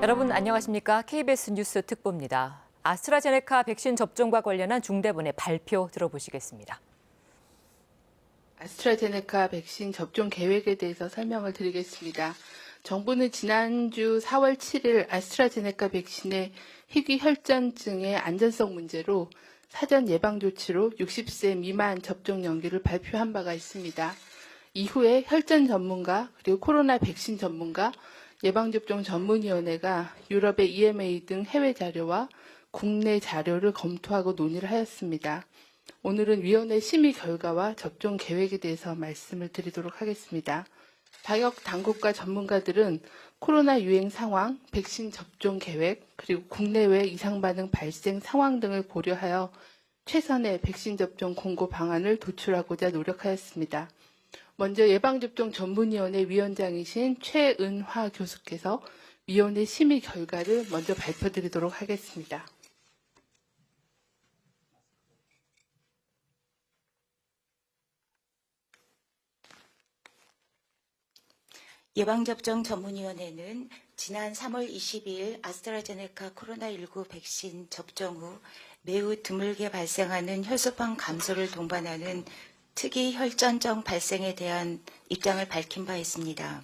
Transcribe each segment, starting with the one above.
여러분 안녕하십니까? KBS 뉴스 특보입니다. 아스트라제네카 백신 접종과 관련한 중대본의 발표 들어보시겠습니다. 아스트라제네카 백신 접종 계획에 대해서 설명을 드리겠습니다. 정부는 지난주 4월 7일 아스트라제네카 백신의 희귀혈전증의 안전성 문제로 사전 예방 조치로 60세 미만 접종 연기를 발표한 바가 있습니다. 이후에 혈전 전문가 그리고 코로나 백신 전문가, 예방접종 전문위원회가 유럽의 EMA 등 해외 자료와 국내 자료를 검토하고 논의를 하였습니다. 오늘은 위원회 심의 결과와 접종 계획에 대해서 말씀을 드리도록 하겠습니다. 방역 당국과 전문가들은 코로나 유행 상황, 백신 접종 계획, 그리고 국내외 이상 반응 발생 상황 등을 고려하여 최선의 백신 접종 공고 방안을 도출하고자 노력하였습니다. 먼저 예방접종 전문위원회 위원장이신 최은화 교수께서 위원회 심의 결과를 먼저 발표드리도록 하겠습니다. 예방접종 전문위원회는 지난 3월 22일 아스트라제네카 코로나19 백신 접종 후 매우 드물게 발생하는 혈소판 감소를 동반하는 특이 혈전증 발생에 대한 입장을 밝힌 바 있습니다.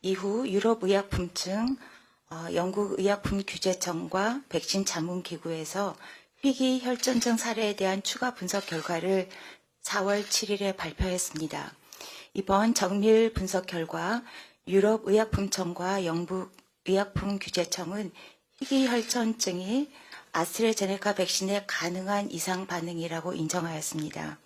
이후 유럽의약품청, 영국의약품규제청과 백신 자문기구에서 희귀 혈전증 사례에 대한 추가 분석 결과를 4월 7일에 발표했습니다. 이번 정밀 분석 결과 유럽의약품청과 영국의약품규제청은 희귀 혈전증이 아스트라제네카 백신에 가능한 이상 반응이라고 인정하였습니다.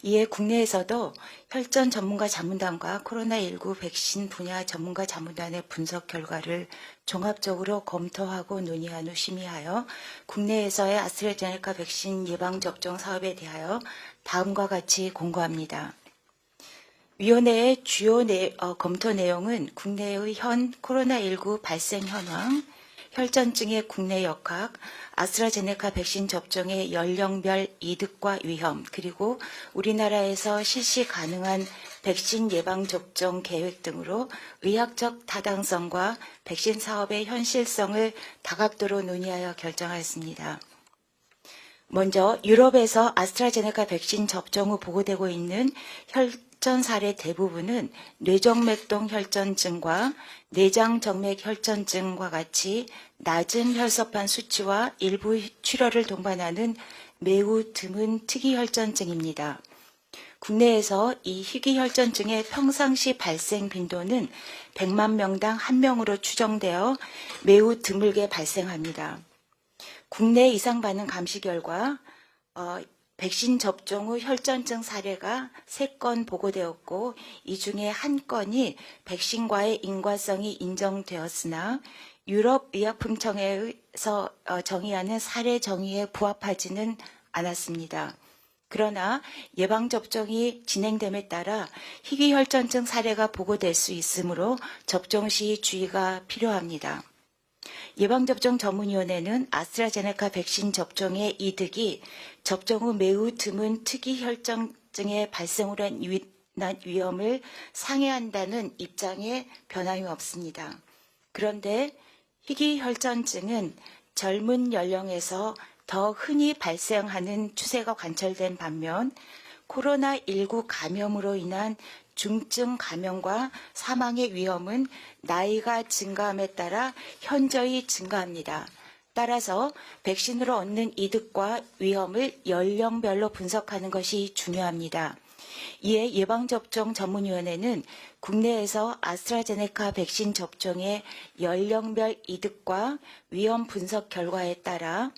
이에 국내에서도 혈전 전문가 자문단과 코로나19 백신 분야 전문가 자문단의 분석 결과를 종합적으로 검토하고 논의한 후 심의하여 국내에서의 아스트라제네카 백신 예방접종 사업에 대하여 다음과 같이 공고합니다. 위원회의 주요 검토 내용은 국내의 현 코로나19 발생 현황, 혈전증의 국내 역학, 아스트라제네카 백신 접종의 연령별 이득과 위험, 그리고 우리나라에서 실시 가능한 백신 예방접종 계획 등으로 의학적 타당성과 백신 사업의 현실성을 다각도로 논의하여 결정하였습니다. 먼저 유럽에서 아스트라제네카 백신 접종 후 보고되고 있는 혈전 사례 대부분은 뇌정맥동 혈전증과 내장정맥 혈전증과 같이 낮은 혈소판 수치와 일부 출혈을 동반하는 매우 드문 특이 혈전증입니다. 국내에서 이 희귀 혈전증의 평상시 발생 빈도는 100만 명당 1명으로 추정되어 매우 드물게 발생합니다. 국내 이상 반응 감시 결과 백신 접종 후 혈전증 사례가 3건 보고되었고 이 중에 1건이 백신과의 인과성이 인정되었으나 유럽의약품청에서 정의하는 사례 정의에 부합하지는 않았습니다. 그러나 예방접종이 진행됨에 따라 희귀혈전증 사례가 보고될 수 있으므로 접종 시 주의가 필요합니다. 예방접종 전문위원회는 아스트라제네카 백신 접종의 이득이 접종 후 매우 드문 특이 혈전증의 발생으로 인한 위험을 상회한다는 입장에 변함이 없습니다. 그런데 희귀 혈전증은 젊은 연령에서 더 흔히 발생하는 추세가 관찰된 반면 코로나19 감염으로 인한 중증 감염과 사망의 위험은 나이가 증가함에 따라 현저히 증가합니다. 따라서 백신으로 얻는 이득과 위험을 연령별로 분석하는 것이 중요합니다. 이에 예방접종 전문위원회는 국내에서 아스트라제네카 백신 접종의 연령별 이득과 위험 분석 결과에 따라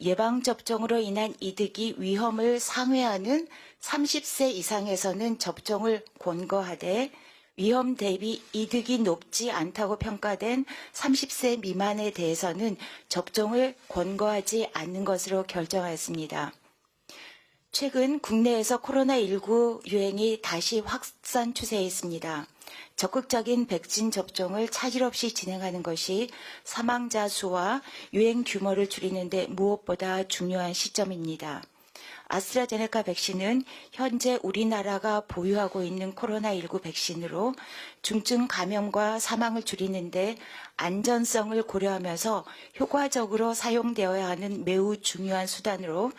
예방접종으로 인한 이득이 위험을 상회하는 30세 이상에서는 접종을 권고하되 위험 대비 이득이 높지 않다고 평가된 30세 미만에 대해서는 접종을 권고하지 않는 것으로 결정하였습니다. 최근 국내에서 코로나19 유행이 다시 확산 추세에 있습니다. 적극적인 백신 접종을 차질 없이 진행하는 것이 사망자 수와 유행 규모를 줄이는 데 무엇보다 중요한 시점입니다. 아스트라제네카 백신은 현재 우리나라가 보유하고 있는 코로나19 백신으로 중증 감염과 사망을 줄이는데 안전성을 고려하면서 효과적으로 사용되어야 하는 매우 중요한 수단으로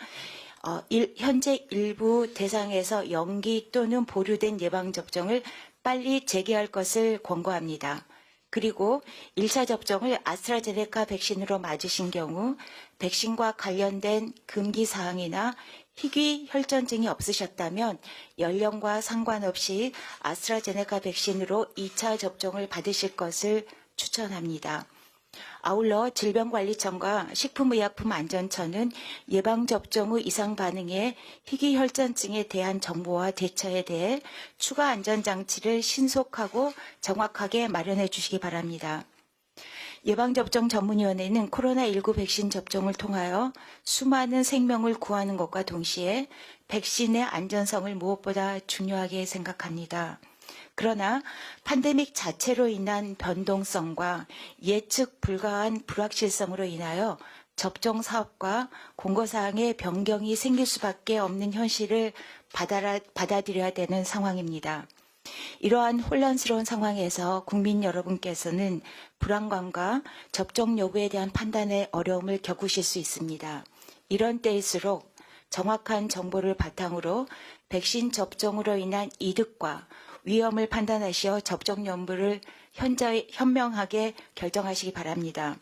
현재 일부 대상에서 연기 또는 보류된 예방접종을 빨리 재개할 것을 권고합니다. 그리고 1차 접종을 아스트라제네카 백신으로 맞으신 경우 백신과 관련된 금기 사항이나 희귀 혈전증이 없으셨다면 연령과 상관없이 아스트라제네카 백신으로 2차 접종을 받으실 것을 추천합니다. 아울러 질병관리청과 식품의약품안전처는 예방접종 후 이상 반응에 희귀 혈전증에 대한 정보와 대처에 대해 추가 안전장치를 신속하고 정확하게 마련해 주시기 바랍니다. 예방접종 전문위원회는 코로나19 백신 접종을 통하여 수많은 생명을 구하는 것과 동시에 백신의 안전성을 무엇보다 중요하게 생각합니다. 그러나 팬데믹 자체로 인한 변동성과 예측 불가한 불확실성으로 인하여 접종 사업과 공고사항의 변경이 생길 수밖에 없는 현실을 받아들여야 되는 상황입니다. 이러한 혼란스러운 상황에서 국민 여러분께서는 불안감과 접종 여부에 대한 판단에 어려움을 겪으실 수 있습니다. 이런 때일수록 정확한 정보를 바탕으로 백신 접종으로 인한 이득과 위험을 판단하시어 접종 여부를 현명하게 결정하시기 바랍니다.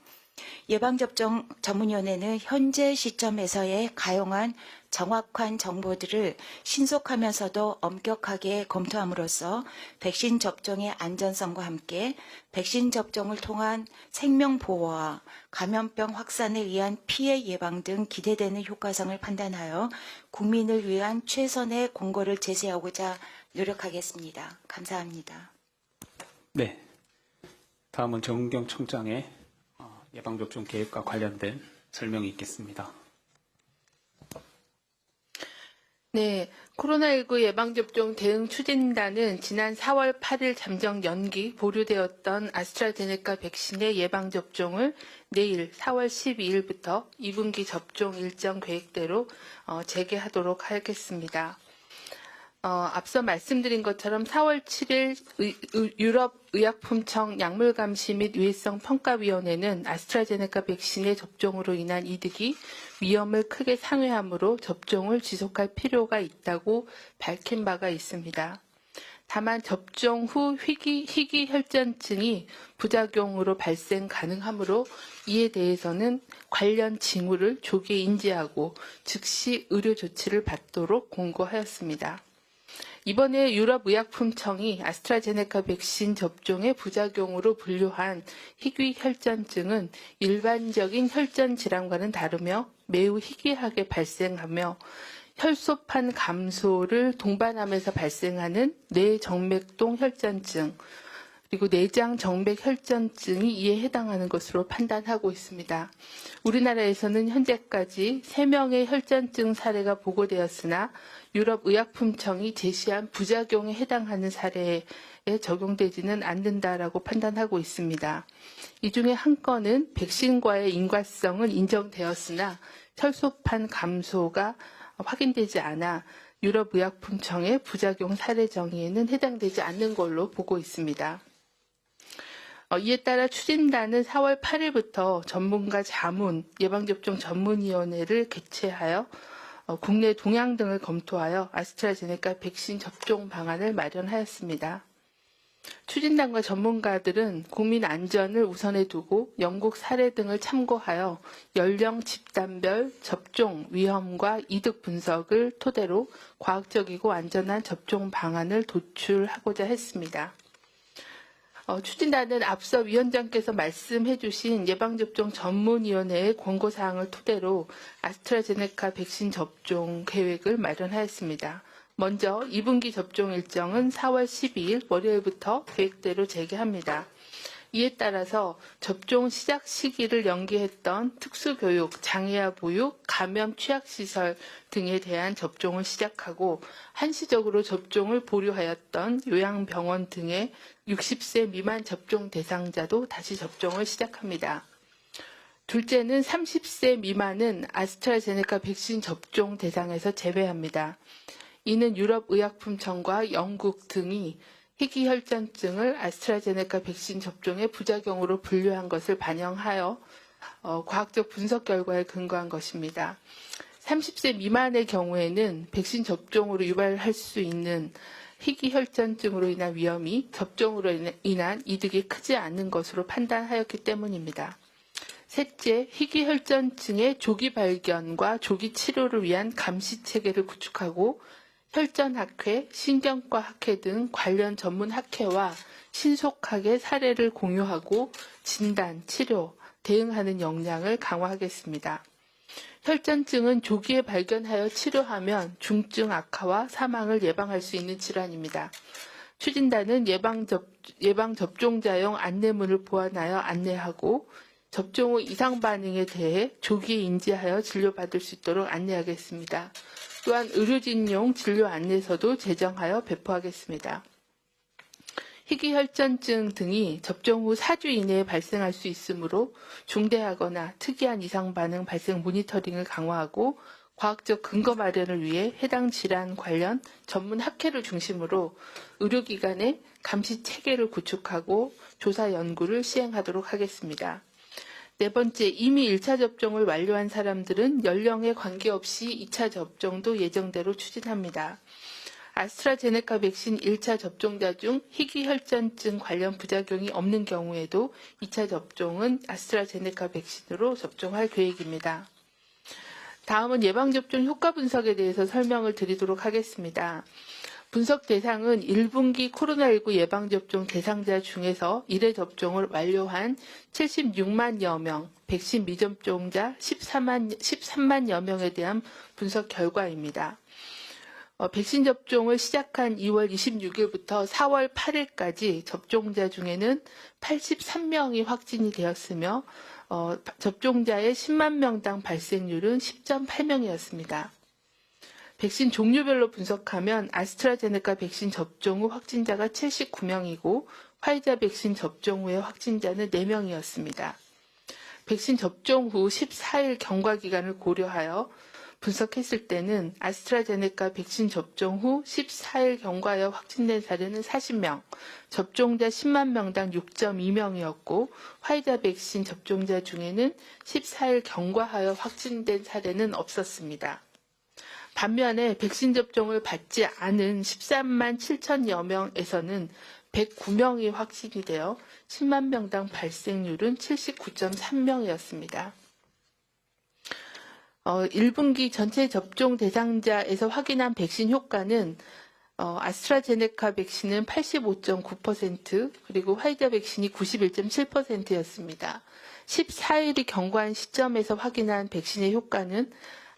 예방접종 전문위원회는 현재 시점에서의 가용한 정확한 정보들을 신속하면서도 엄격하게 검토함으로써 백신 접종의 안전성과 함께 백신 접종을 통한 생명 보호와 감염병 확산에 의한 피해 예방 등 기대되는 효과성을 판단하여 국민을 위한 최선의 공고를 제시하고자 노력하겠습니다. 감사합니다. 네, 다음은 정은경 청장의 예방접종 계획과 관련된 설명이 있겠습니다. 네, 코로나19 예방접종 대응 추진단은 지난 4월 8일 잠정 연기 보류되었던 아스트라제네카 백신의 예방접종을 내일 4월 12일부터 2분기 접종 일정 계획대로 재개하도록 하겠습니다. 앞서 말씀드린 것처럼 4월 7일 유럽의약품청 약물감시 및 유해성 평가위원회는 아스트라제네카 백신의 접종으로 인한 이득이 위험을 크게 상회하므로 접종을 지속할 필요가 있다고 밝힌 바가 있습니다. 다만 접종 후 희귀 혈전증이 부작용으로 발생 가능하므로 이에 대해서는 관련 징후를 조기에 인지하고 즉시 의료 조치를 받도록 권고하였습니다. 이번에 유럽의약품청이 아스트라제네카 백신 접종의 부작용으로 분류한 희귀 혈전증은 일반적인 혈전 질환과는 다르며 매우 희귀하게 발생하며 혈소판 감소를 동반하면서 발생하는 뇌정맥동 혈전증 그리고 내장 정맥 혈전증이 이에 해당하는 것으로 판단하고 있습니다. 우리나라에서는 현재까지 3명의 혈전증 사례가 보고되었으나 유럽의약품청이 제시한 부작용에 해당하는 사례에 적용되지는 않는다라고 판단하고 있습니다. 이 중에 한 건은 백신과의 인과성은 인정되었으나 혈소판 감소가 확인되지 않아 유럽의약품청의 부작용 사례 정의에는 해당되지 않는 걸로 보고 있습니다. 이에 따라 추진단은 4월 8일부터 전문가 자문 예방접종 전문위원회를 개최하여 국내 동향 등을 검토하여 아스트라제네카 백신 접종 방안을 마련하였습니다. 추진단과 전문가들은 국민 안전을 우선에 두고 영국 사례 등을 참고하여 연령 집단별 접종 위험과 이득 분석을 토대로 과학적이고 안전한 접종 방안을 도출하고자 했습니다. 추진단은 앞서 위원장께서 말씀해 주신 예방접종 전문위원회의 권고사항을 토대로 아스트라제네카 백신 접종 계획을 마련하였습니다. 먼저 2분기 접종 일정은 4월 12일 월요일부터 계획대로 재개합니다. 이에 따라서 접종 시작 시기를 연기했던 특수교육, 장애아 보육, 감염 취약시설 등에 대한 접종을 시작하고 한시적으로 접종을 보류하였던 요양병원 등의 60세 미만 접종 대상자도 다시 접종을 시작합니다. 둘째는 30세 미만은 아스트라제네카 백신 접종 대상에서 제외합니다. 이는 유럽의약품청과 영국 등이 희귀혈전증을 아스트라제네카 백신 접종의 부작용으로 분류한 것을 반영하여 과학적 분석 결과에 근거한 것입니다. 30세 미만의 경우에는 백신 접종으로 유발할 수 있는 희귀혈전증으로 인한 위험이 접종으로 인한 이득이 크지 않은 것으로 판단하였기 때문입니다. 셋째, 희귀혈전증의 조기 발견과 조기 치료를 위한 감시 체계를 구축하고 혈전학회, 신경과학회 등 관련 전문 학회와 신속하게 사례를 공유하고 진단, 치료, 대응하는 역량을 강화하겠습니다. 혈전증은 조기에 발견하여 치료하면 중증 악화와 사망을 예방할 수 있는 질환입니다. 추진단은 예방접종자용 안내문을 보완하여 안내하고 접종 후 이상 반응에 대해 조기에 인지하여 진료받을 수 있도록 안내하겠습니다. 또한 의료진용 진료 안내서도 제정하여 배포하겠습니다. 희귀혈전증 등이 접종 후 4주 이내에 발생할 수 있으므로 중대하거나 특이한 이상 반응 발생 모니터링을 강화하고 과학적 근거 마련을 위해 해당 질환 관련 전문 학회를 중심으로 의료기관의 감시 체계를 구축하고 조사 연구를 시행하도록 하겠습니다. 네 번째, 이미 1차 접종을 완료한 사람들은 연령에 관계없이 2차 접종도 예정대로 추진합니다. 아스트라제네카 백신 1차 접종자 중 희귀혈전증 관련 부작용이 없는 경우에도 2차 접종은 아스트라제네카 백신으로 접종할 계획입니다. 다음은 예방접종 효과 분석에 대해서 설명을 드리도록 하겠습니다. 분석 대상은 1분기 코로나19 예방접종 대상자 중에서 1회 접종을 완료한 76만여 명, 백신 미접종자 13만여 명에 대한 분석 결과입니다. 백신 접종을 시작한 2월 26일부터 4월 8일까지 접종자 중에는 83명이 확진이 되었으며 접종자의 10만 명당 발생률은 10.8명이었습니다. 백신 종류별로 분석하면 아스트라제네카 백신 접종 후 확진자가 79명이고 화이자 백신 접종 후의 확진자는 4명이었습니다. 백신 접종 후 14일 경과 기간을 고려하여 분석했을 때는 아스트라제네카 백신 접종 후 14일 경과하여 확진된 사례는 40명, 접종자 10만 명당 6.2명이었고 화이자 백신 접종자 중에는 14일 경과하여 확진된 사례는 없었습니다. 반면에 백신 접종을 받지 않은 13만 7천여 명에서는 109명이 확진이 되어 10만 명당 발생률은 79.3명이었습니다. 1분기 전체 접종 대상자에서 확인한 백신 효과는 아스트라제네카 백신은 85.9%, 그리고 화이자 백신이 91.7%였습니다. 14일이 경과한 시점에서 확인한 백신의 효과는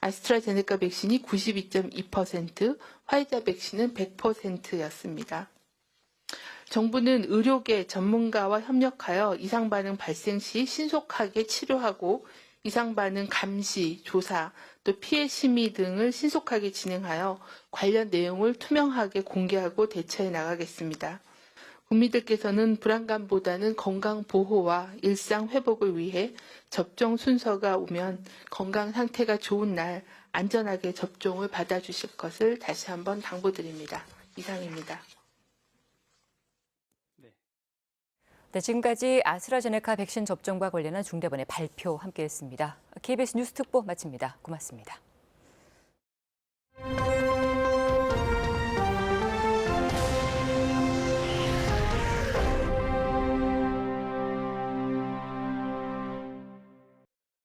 아스트라제네카 백신이 92.2%, 화이자 백신은 100%였습니다. 정부는 의료계 전문가와 협력하여 이상 반응 발생 시 신속하게 치료하고 이상 반응 감시, 조사, 또 피해 심의 등을 신속하게 진행하여 관련 내용을 투명하게 공개하고 대처해 나가겠습니다. 국민들께서는 불안감보다는 건강 보호와 일상 회복을 위해 접종 순서가 오면 건강 상태가 좋은 날 안전하게 접종을 받아주실 것을 다시 한번 당부드립니다. 이상입니다. 네, 지금까지 아스트라제네카 백신 접종과 관련한 중대본의 발표 함께했습니다. KBS 뉴스 특보 마칩니다. 고맙습니다.